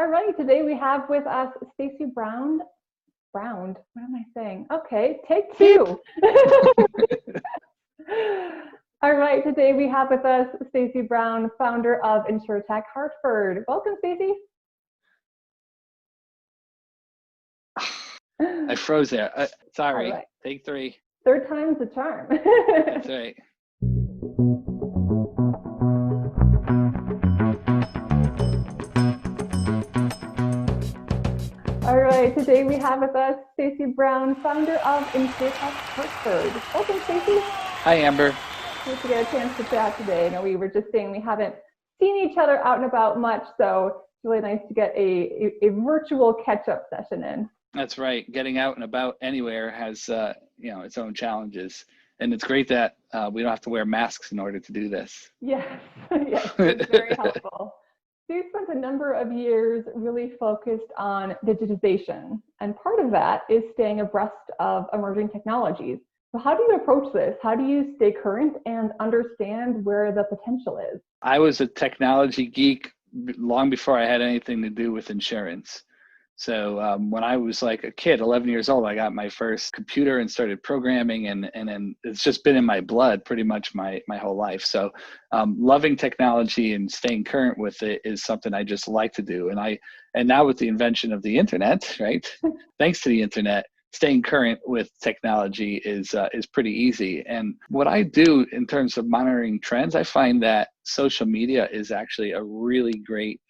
All right, today we have with us Stacey Brown. What am I saying? Okay, take two. All right, today we have with us Stacey Brown, founder of InsurTech Hartford. Welcome, Stacey. I froze there. Sorry. Right. Take three. Third time's the charm. That's right. All right, today we have with us Stacey Brown, founder of InsurTech Hartford. Welcome, Stacey. Hi, Amber. Good to get a chance to chat today. I know we were just saying we haven't seen each other out and about much, so it's really nice to get a virtual catch-up session in. That's right. Getting out and about anywhere has its own challenges, and it's great that we don't have to wear masks in order to do this. Yes, yes, it's very helpful. So you spent a number of years really focused on digitization, and part of that is staying abreast of emerging technologies. So how do you approach this? How do you stay current and understand where the potential is? I was a technology geek long before I had anything to do with insurance. So when I was like a kid, 11 years old, I got my first computer and started programming, and then it's just been in my blood pretty much my whole life. So loving technology and staying current with it is something I just like to do. And now with the invention of the internet, right? Thanks to the internet, staying current with technology is pretty easy. And what I do in terms of monitoring trends, I find that social media is actually a really great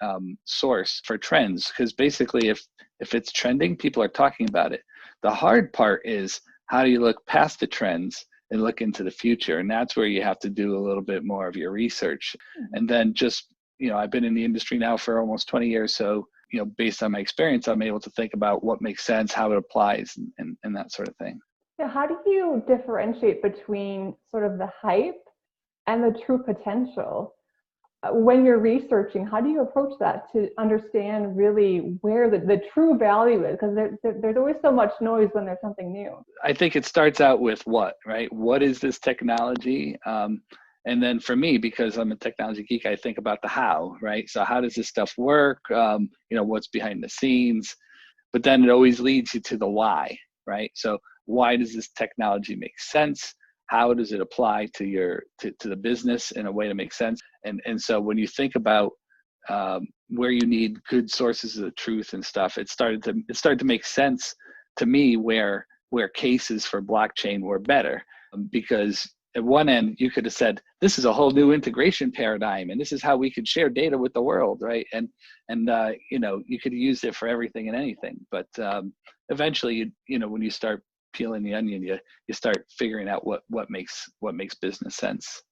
source for trends, because basically if it's trending, people are talking about it. The hard part is, how do you look past the trends and look into the future? And that's where you have to do a little bit more of your research. And then just, I've been in the industry now for almost 20 years. So, based on my experience, I'm able to think about what makes sense, how it applies, and that sort of thing. Yeah, how do you differentiate between sort of the hype and the true potential? When you're researching, how do you approach that to understand really where the true value is? Because there's always so much noise when there's something new. I think it starts out with what, right? What is this technology? And then for me, because I'm a technology geek, I think about the how, right? So how does this stuff work? What's behind the scenes? But then it always leads you to the why, right? So why does this technology make sense? How does it apply to the business in a way to make sense? And so when you think about where you need good sources of the truth and stuff, it started to make sense to me where cases for blockchain were better, because at one end, you could have said, this is a whole new integration paradigm, and this is how we could share data with the world, right? And you could use it for everything and anything. But eventually, when you start peeling the onion, you start figuring out what makes business sense.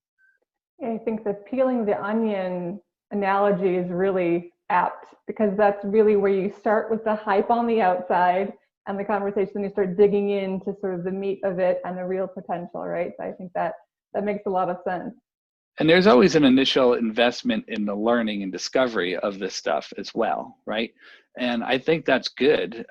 Yeah, I think the peeling the onion analogy is really apt, because that's really where you start with the hype on the outside and the conversation, you start digging into sort of the meat of it and the real potential, right? So I think that makes a lot of sense. And there's always an initial investment in the learning and discovery of this stuff as well, right? And I think that's good.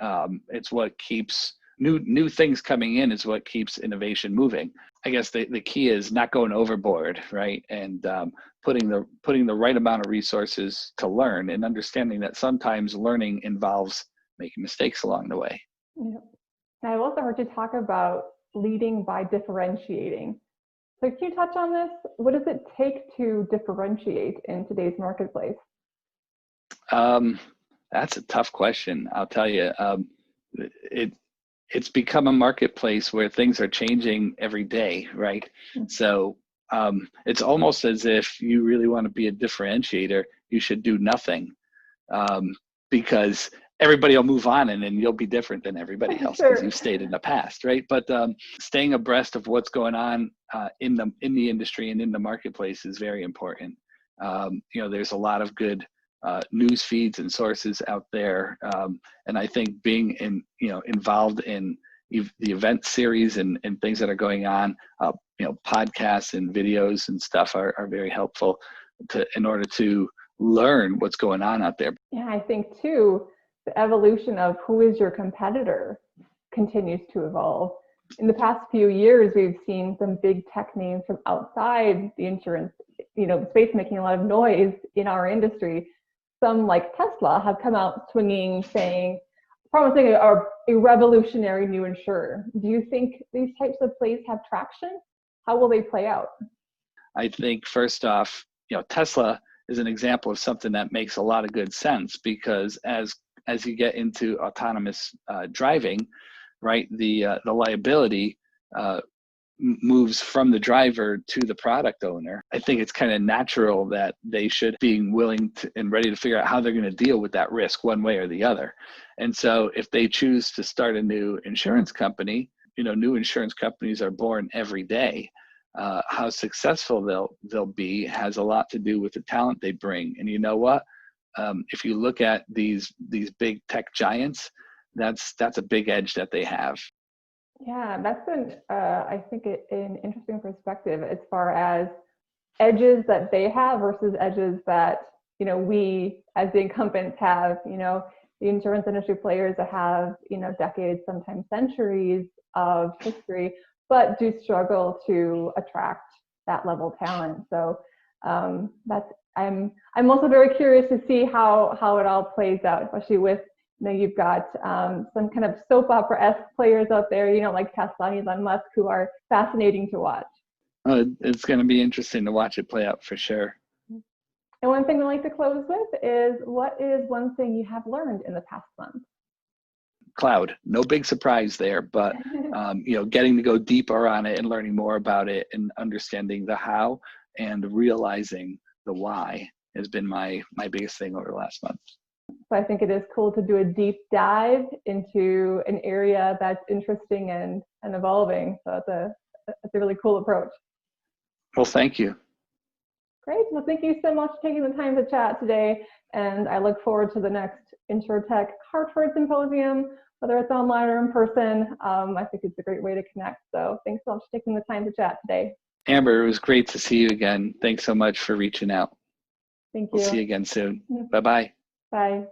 It's what keeps new things coming in, is what keeps innovation moving. I guess the key is not going overboard, right? And putting the right amount of resources to learn, and understanding that sometimes learning involves making mistakes along the way. Yeah. And I've also heard you talk about leading by differentiating. So can you touch on this? What does it take to differentiate in today's marketplace? That's a tough question. I'll tell you. It's become a marketplace where things are changing every day, right? Mm-hmm. So it's almost as if you really want to be a differentiator, you should do nothing, because everybody will move on, and then you'll be different than everybody else because you've stayed in the past, right? But staying abreast of what's going on in the industry and in the marketplace is very important. There's a lot of good news feeds and sources out there, and I think being involved in the event series and things that are going on, podcasts and videos and stuff are very helpful in order to learn what's going on out there. Yeah, I think too, the evolution of who is your competitor continues to evolve. In the past few years, we've seen some big tech names from outside the insurance, space making a lot of noise in our industry. some like Tesla have come out swinging, saying, promising a revolutionary new insurer. Do you think these types of plays have traction? How will they play out? I think first off, Tesla is an example of something that makes a lot of good sense, because as you get into autonomous driving, right, the liability moves from the driver to the product owner. I think it's kind of natural that they should be willing to and ready to figure out how they're going to deal with that risk one way or the other. And so if they choose to start a new insurance company, new insurance companies are born every day. How successful they'll be has a lot to do with the talent they bring. And you know what? If you look at these big tech giants, that's a big edge that they have. Yeah, that's I think an interesting perspective as far as edges that they have versus edges that, we as the incumbents have, the insurance industry players that have, decades, sometimes centuries of history, but do struggle to attract that level talent. So I'm also very curious to see how it all plays out, especially with, you've got some kind of soap opera-esque players out there, like Tesla and Elon Musk, who are fascinating to watch. It's going to be interesting to watch it play out for sure. And one thing we like to close with is, what is one thing you have learned in the past month? Cloud, no big surprise there, but getting to go deeper on it and learning more about it and understanding the how and realizing the why has been my biggest thing over the last month. So I think it is cool to do a deep dive into an area that's interesting and evolving. So it's a really cool approach. Well, thank you. Great. Well, thank you so much for taking the time to chat today. And I look forward to the next InsurTech Hartford Symposium, whether it's online or in person. I think it's a great way to connect. So thanks so much for taking the time to chat today. Amber, it was great to see you again. Thanks so much for reaching out. Thank you. We'll see you again soon. Bye-bye. Bye.